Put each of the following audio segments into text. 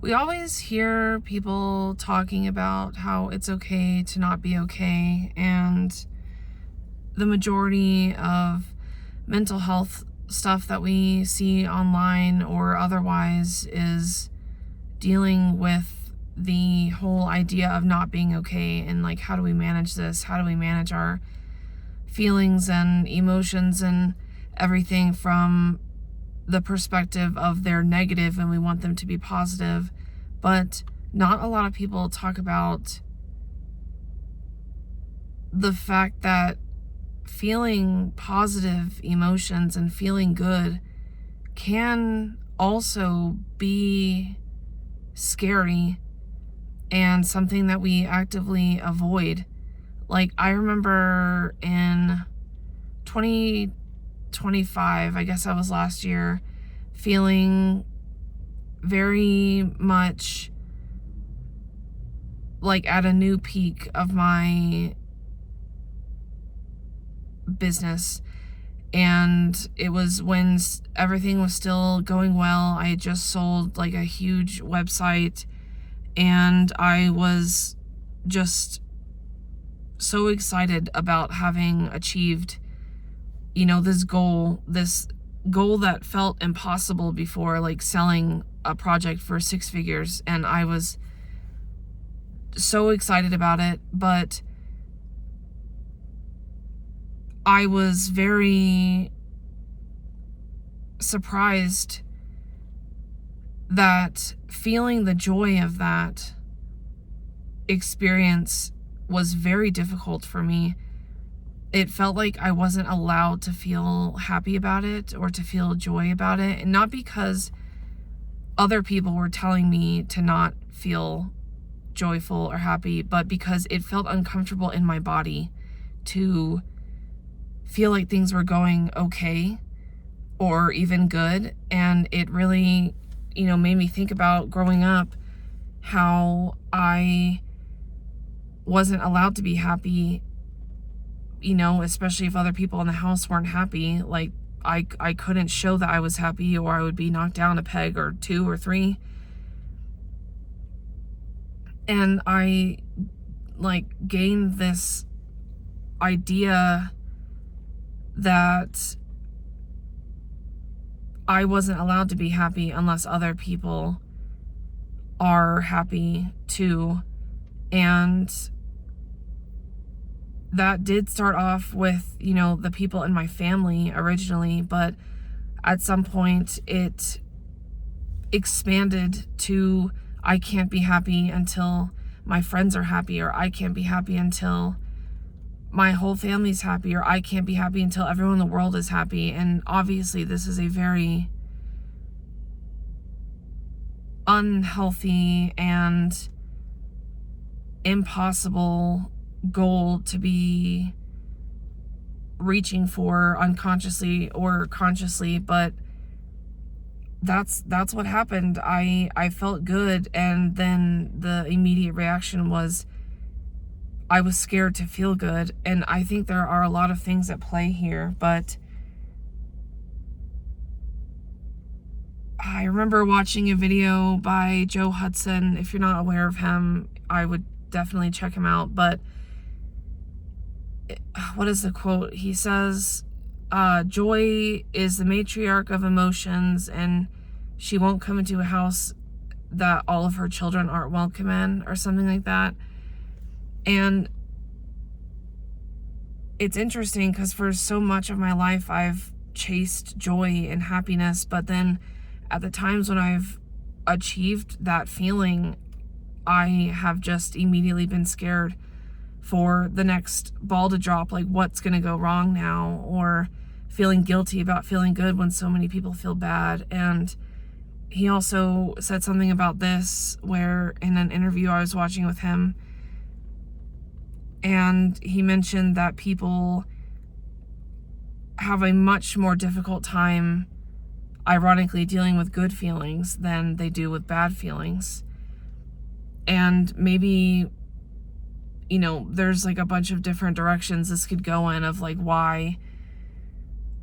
We always hear people talking about how it's okay to not be okay, and the majority of mental health stuff that we see online or otherwise is dealing with the whole idea of not being okay and like, how do we manage this? How do we manage our feelings and emotions and everything from the perspective of they're negative and we want them to be positive. But not a lot of people talk about the fact that feeling positive emotions and feeling good can also be scary and something that we actively avoid. Like, I remember in 2025, I guess that was last year, feeling very much like at a new peak of my business. And it was when everything was still going well. I had just sold like a huge website, and I was just so excited about having achieved, this goal that felt impossible before, like selling a project for 6 figures. And I was so excited about it, but I was very surprised that feeling the joy of that experience was very difficult for me. It felt like I wasn't allowed to feel happy about it or to feel joy about it. And not because other people were telling me to not feel joyful or happy, but because it felt uncomfortable in my body to feel like things were going okay or even good. And it really, made me think about growing up, how I wasn't allowed to be happy, especially if other people in the house weren't happy. Like, I couldn't show that I was happy, or I would be knocked down a peg or two or three. And I gained this idea that I wasn't allowed to be happy unless other people are happy too. And that did start off with, the people in my family originally, but at some point it expanded to, I can't be happy until my friends are happy, or I can't be happy until my whole family's happy, or I can't be happy until everyone in the world is happy. And obviously this is a very unhealthy and impossible goal to be reaching for unconsciously or consciously, but that's what happened. I felt good, and then the immediate reaction was I was scared to feel good. And I think there are a lot of things at play here, but I remember watching a video by Joe Hudson. If you're not aware of him, I would definitely check him out. But what is the quote? He says, joy is the matriarch of emotions, and she won't come into a house that all of her children aren't welcome in, or something like that. And it's interesting because for so much of my life I've chased joy and happiness, but then at the times when I've achieved that feeling, I have just immediately been scared for the next ball to drop, like what's going to go wrong now, or feeling guilty about feeling good when so many people feel bad. And he also said something about this, where in an interview I was watching with him, and he mentioned that people have a much more difficult time, ironically, dealing with good feelings than they do with bad feelings. And maybe, there's like a bunch of different directions this could go in, of like why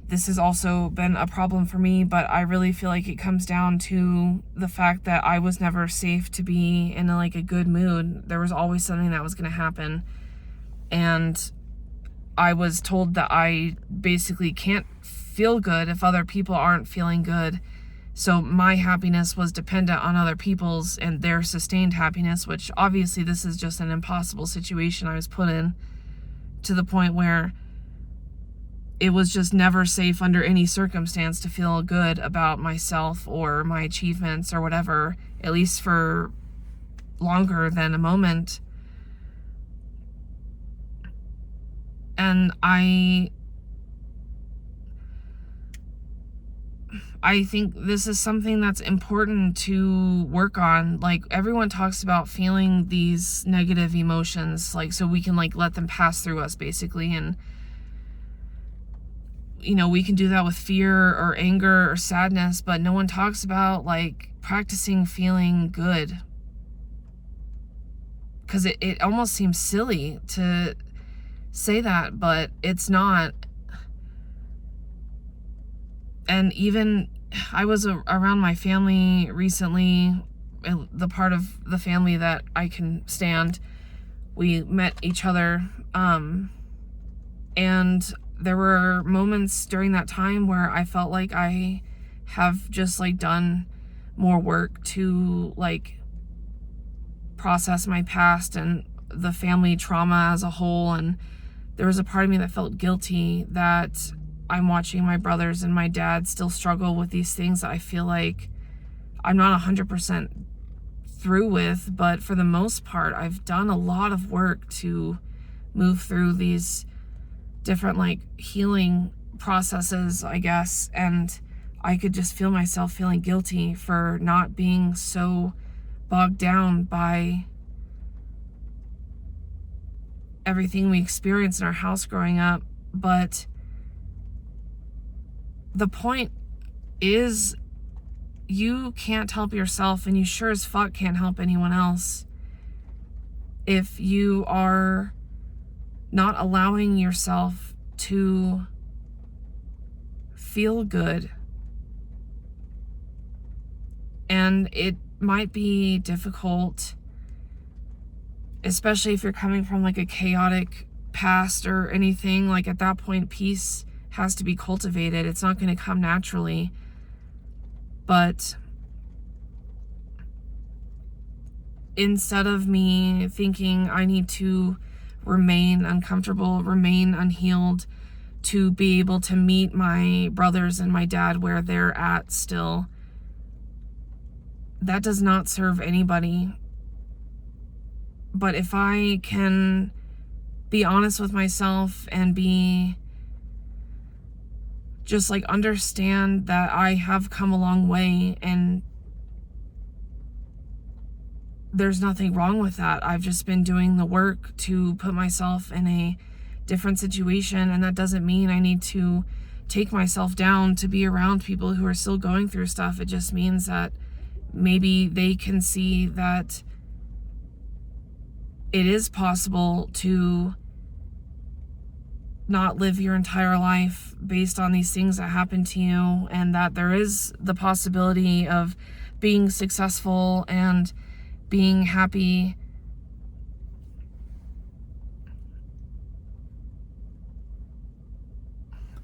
this has also been a problem for me, but I really feel like it comes down to the fact that I was never safe to be in a good mood. There was always something that was going to happen. And I was told that I basically can't feel good if other people aren't feeling good. So my happiness was dependent on other people's and their sustained happiness, which obviously this is just an impossible situation I was put in, to the point where it was just never safe under any circumstance to feel good about myself or my achievements or whatever, at least for longer than a moment. And I think this is something that's important to work on. Like, everyone talks about feeling these negative emotions, so we can let them pass through us, basically. And we can do that with fear or anger or sadness, but no one talks about practicing feeling good, because it almost seems silly to say that, but it's not. And even I was around my family recently, the part of the family that I can stand. We met each other, and there were moments during that time where I felt like I have just done more work to process my past and the family trauma as a whole. And there was a part of me that felt guilty that I'm watching my brothers and my dad still struggle with these things that I feel like I'm not 100% through with, but for the most part, I've done a lot of work to move through these different healing processes, I guess. And I could just feel myself feeling guilty for not being so bogged down by everything we experienced in our house growing up. But the point is, you can't help yourself, and you sure as fuck can't help anyone else if you are not allowing yourself to feel good. And it might be difficult, especially if you're coming from a chaotic past or anything. At that point, peace has to be cultivated. It's not going to come naturally. But instead of me thinking I need to remain uncomfortable, remain unhealed, to be able to meet my brothers and my dad where they're at still, that does not serve anybody. But if I can be honest with myself and be just understand that I have come a long way, and there's nothing wrong with that. I've just been doing the work to put myself in a different situation, and that doesn't mean I need to take myself down to be around people who are still going through stuff. It just means that maybe they can see that it is possible to not live your entire life based on these things that happen to you, and that there is the possibility of being successful and being happy.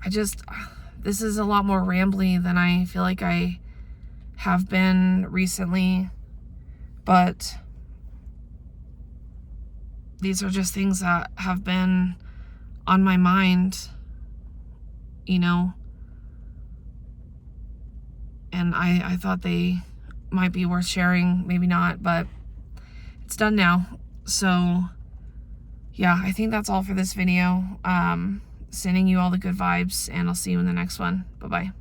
This is a lot more rambly than I feel like I have been recently, but these are just things that have been on my mind, and I thought they might be worth sharing, maybe not, but it's done now. So yeah, I think that's all for this video. Sending you all the good vibes, and I'll see you in the next one. Bye-bye.